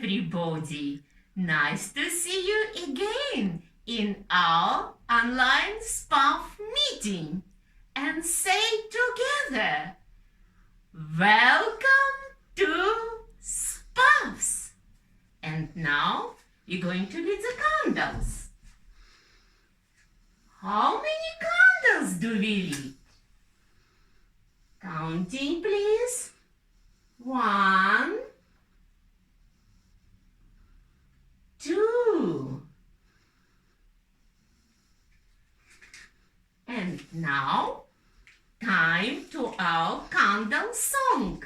everybody. Nice to see you again in our online Spuf meeting. And say together, welcome to Spufs. And now we're going to lit the candles. How many candles do we lit? Counting, please. 1, 2. And now, time to our candle song.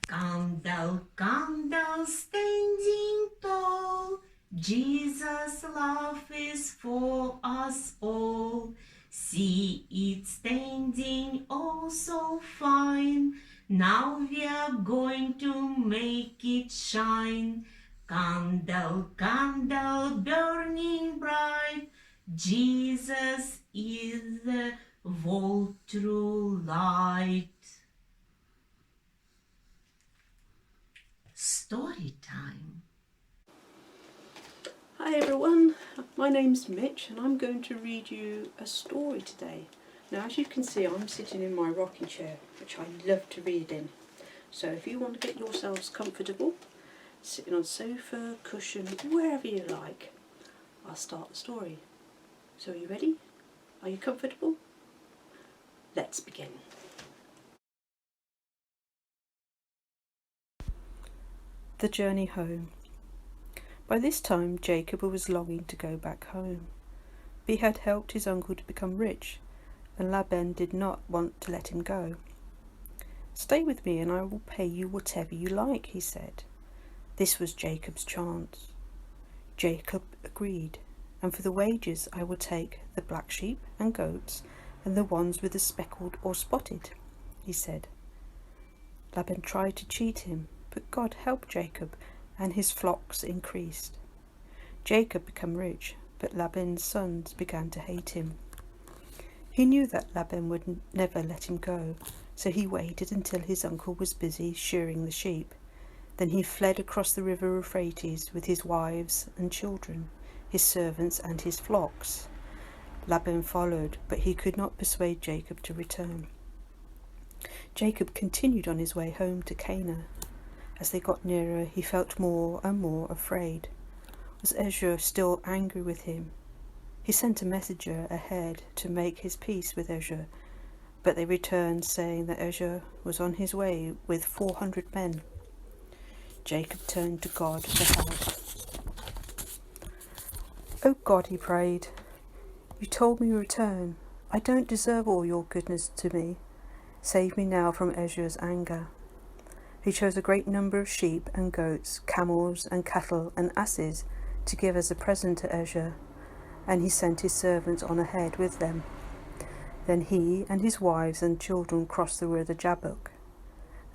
Candle, candle standing tall, Jesus' love is for us all. See it standing oh so fine, now we are going to make it shine. Candle, candle burning bright, Jesus is the whole true light. Story time. Hi everyone, my name's Mitch and I'm going to read you a story today. Now as you can see, I'm sitting in my rocking chair, which I love to read in. So if you want to get yourselves comfortable, sitting on sofa, cushion, wherever you like, I'll start the story. So are you ready? Are you comfortable? Let's begin. The journey home. By this time Jacob was longing to go back home. He had helped his uncle to become rich, and Laban did not want to let him go. "Stay with me and I will pay you whatever you like," he said. This was Jacob's chance. Jacob agreed, "And for the wages I will take the black sheep and goats and the ones with the speckled or spotted," he said. Laban tried to cheat him, but God helped Jacob and his flocks increased. Jacob became rich, but Laban's sons began to hate him. He knew that Laban would never let him go, so he waited until his uncle was busy shearing the sheep. Then he fled across the river Euphrates with his wives and children, his servants and his flocks. Laban followed, but he could not persuade Jacob to return. Jacob continued on his way home to Canaan. As they got nearer, he felt more and more afraid. Was Esau still angry with him? He sent a messenger ahead to make his peace with Esau, but they returned saying that Esau was on his way with 400 men. Jacob turned to God for help. "Oh God," he prayed, "you told me to return. I don't deserve all your goodness to me. Save me now from Esau's anger." He chose a great number of sheep and goats, camels and cattle and asses to give as a present to Esau, and he sent his servants on ahead with them. Then he and his wives and children crossed the river Jabbok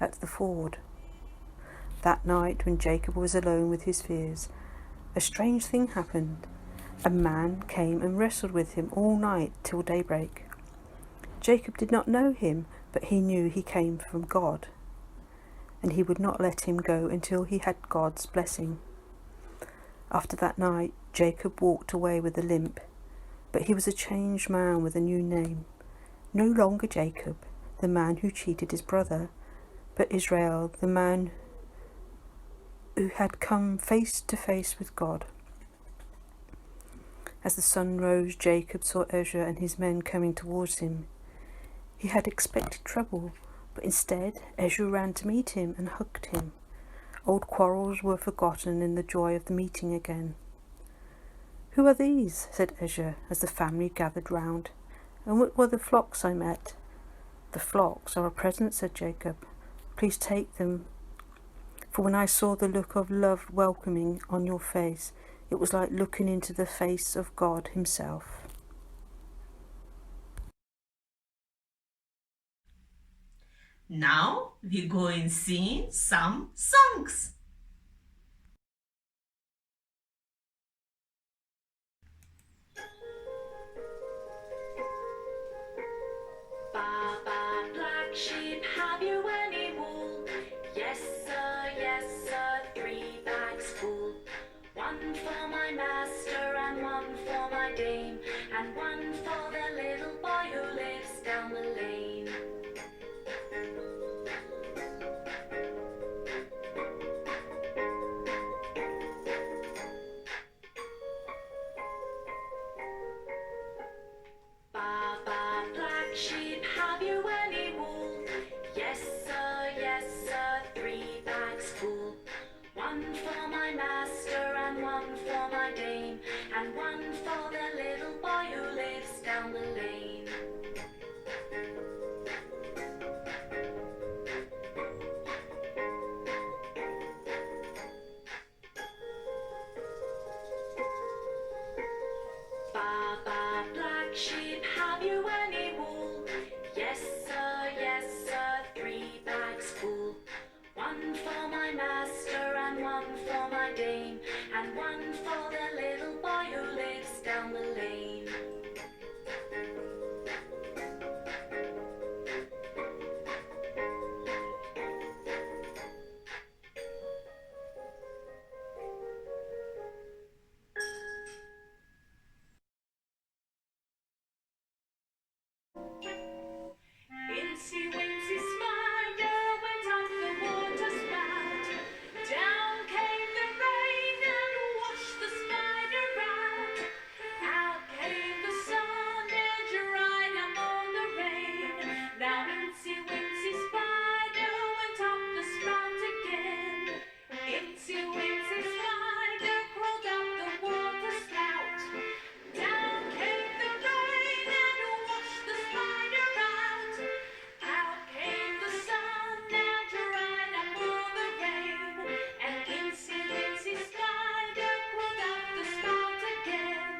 at the ford. That night, when Jacob was alone with his fears, a strange thing happened. A man came and wrestled with him all night till daybreak. Jacob did not know him, but he knew he came from God, and he would not let him go until he had God's blessing. After that night, Jacob walked away with a limp, but he was a changed man with a new name. No longer Jacob, the man who cheated his brother, but Israel, the man who had come face to face with God. As the sun rose, Jacob saw Esau and his men coming towards him. He had expected trouble, but instead Esau ran to meet him and hugged him. Old quarrels were forgotten in the joy of the meeting again. "Who are these?" said Esau as the family gathered round. "And what were the flocks I met?" "The flocks are a present," said Jacob. "Please take them. For when I saw the look of love welcoming on your face, it was like looking into the face of God himself." Now we're going to sing some songs. Baba, black sheep, have you any wool? Yes, sir, yes, sheep, have you any wool? Yes, sir, 3 bags full. 1 for my master and 1 for my dame, and 1 for the little boy who lives down the lane. Baba, black sheep, have you any wool? Yes, sir, 3 bags full. 1 for my master and 1 for my dame, and 1 for the little boy who lives down the lane. Incy Wincy Spider went up the water spout. Down came the rain and washed the spider out. Out came the sun and dried up all the rain. Now Incy Wincy Spider went up the spout again. Incy Wincy Spider crawled up the water spout. Down came the rain and washed the spider out. Out came the sun and dried up all the rain. And Incy Wincy Spider crawled up the spout again.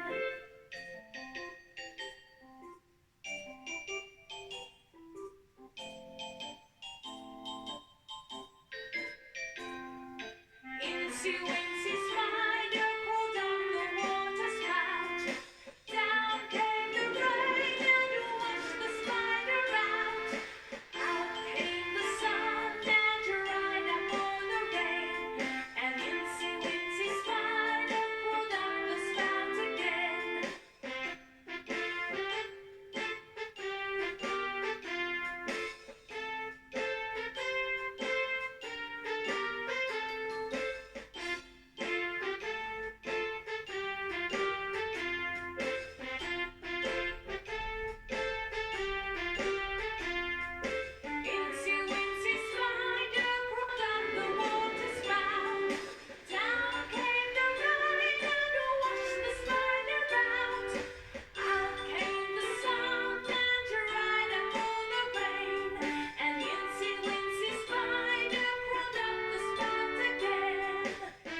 Incy Wincy Spider crawled up the water spout. Down came the rain and washed the spider out. Out came the sun and dried up all the rain. And Incy Wincy Spider crawled up the spout again. Incy Wincy Spider crawled up the water spout. Down came the rain and washed the spider out. Out came the sun and dried up all the rain. And Incy Wincy Spider crawled up the spout again.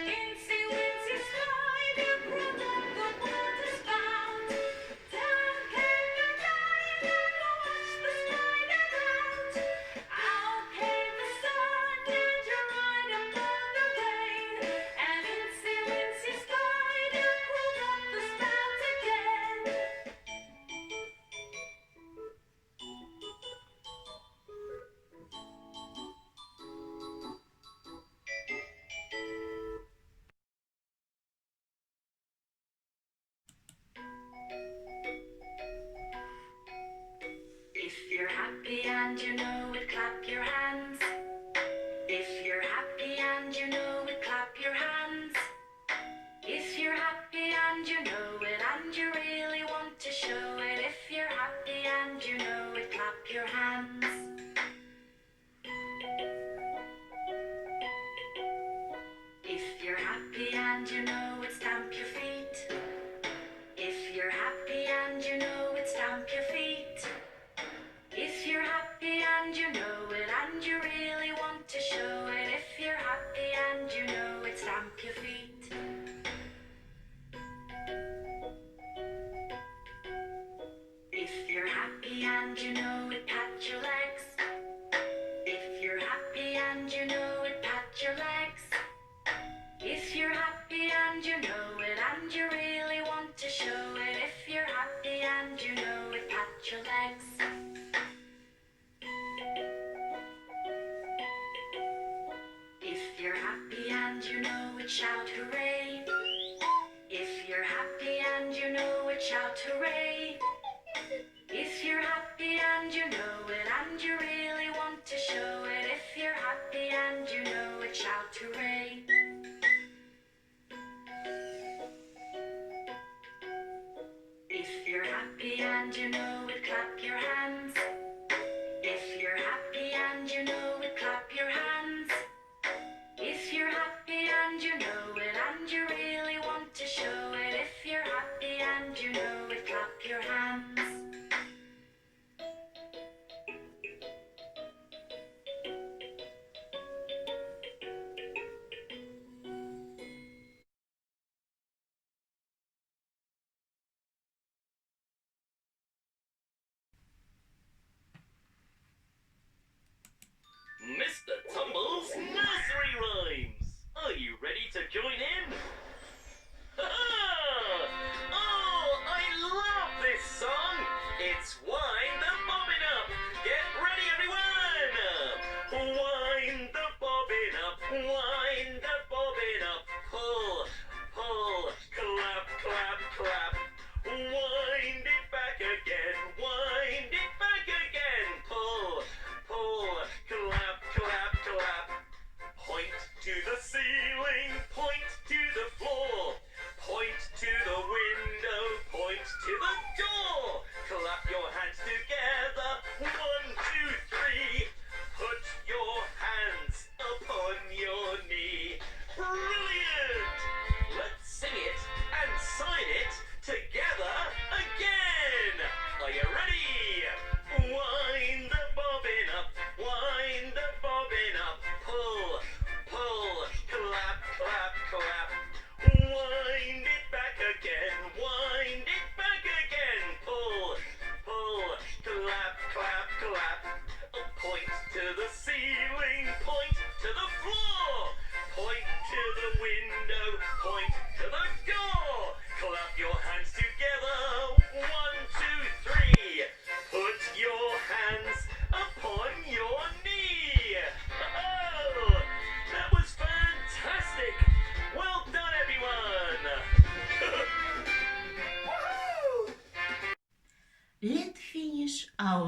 Incy Wincy Spider crawled up the water spout. Down came the rain and washed the spider out. Out came the sun and dried up all the rain. And Incy Wincy Spider crawled up the spout again. If you're happy and you know it, clap your hands. If you're happy and you know it, clap your hands. If you're happy and you know it and you really want to show it, if you're happy and you know it, clap your hands. If you're happy and you know it, stamp your feet. If you're happy and you know it, stamp your feet. If you're happy and you know it and you really want to show it, if you're happy and you know it, stamp your feet. If you're happy and you know it, pat your legs. If you're happy and you know it, pat your legs. If you're happy and you know it and you really want to show it, if you're happy and you know it, pat your legs. If you're happy and you know it, shout hooray. If you're happy and you know it, shout hooray. If you're happy and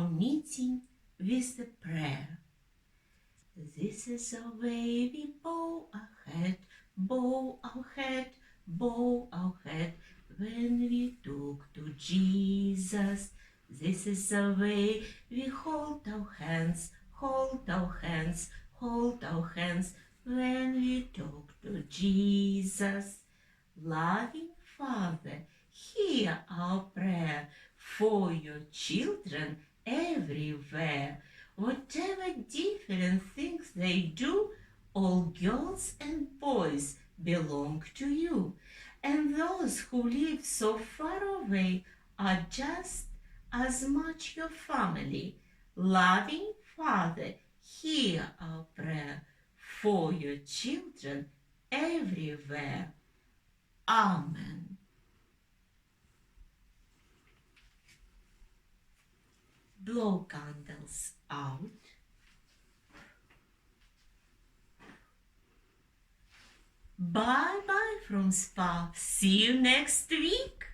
our meeting with a prayer. This is the way we bow our head, bow our head, bow our head when we talk to Jesus. This is the way we hold our hands, hold our hands, hold our hands when we talk to Jesus. Loving Father, hear our prayer for your children everywhere. Whatever different things they do, all girls and boys belong to you. And those who live so far away are just as much your family. Loving Father, hear our prayer for your children everywhere. Amen. Blow candles out. Bye-bye from Spufs. See you next week.